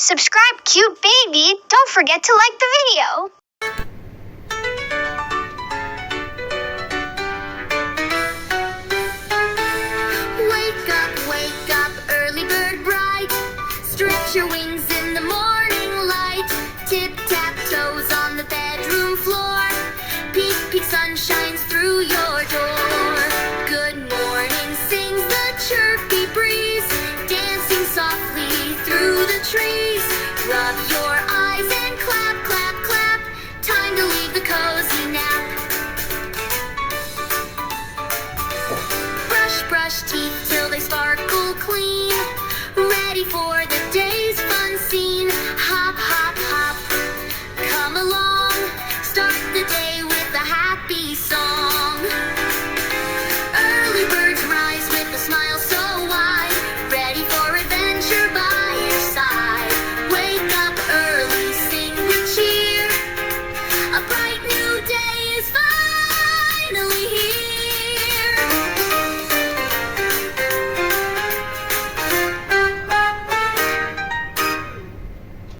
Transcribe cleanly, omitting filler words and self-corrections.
Subscribe, cute baby. Don't forget to like the video. Wake up, early bird bright. Stretch your wings in the morning light. Tip-tap-toes on the bedroom floor. Peek, peek, sun shines through your door. Good morning sings the chirpy breeze, dancing softly through the trees. Rub your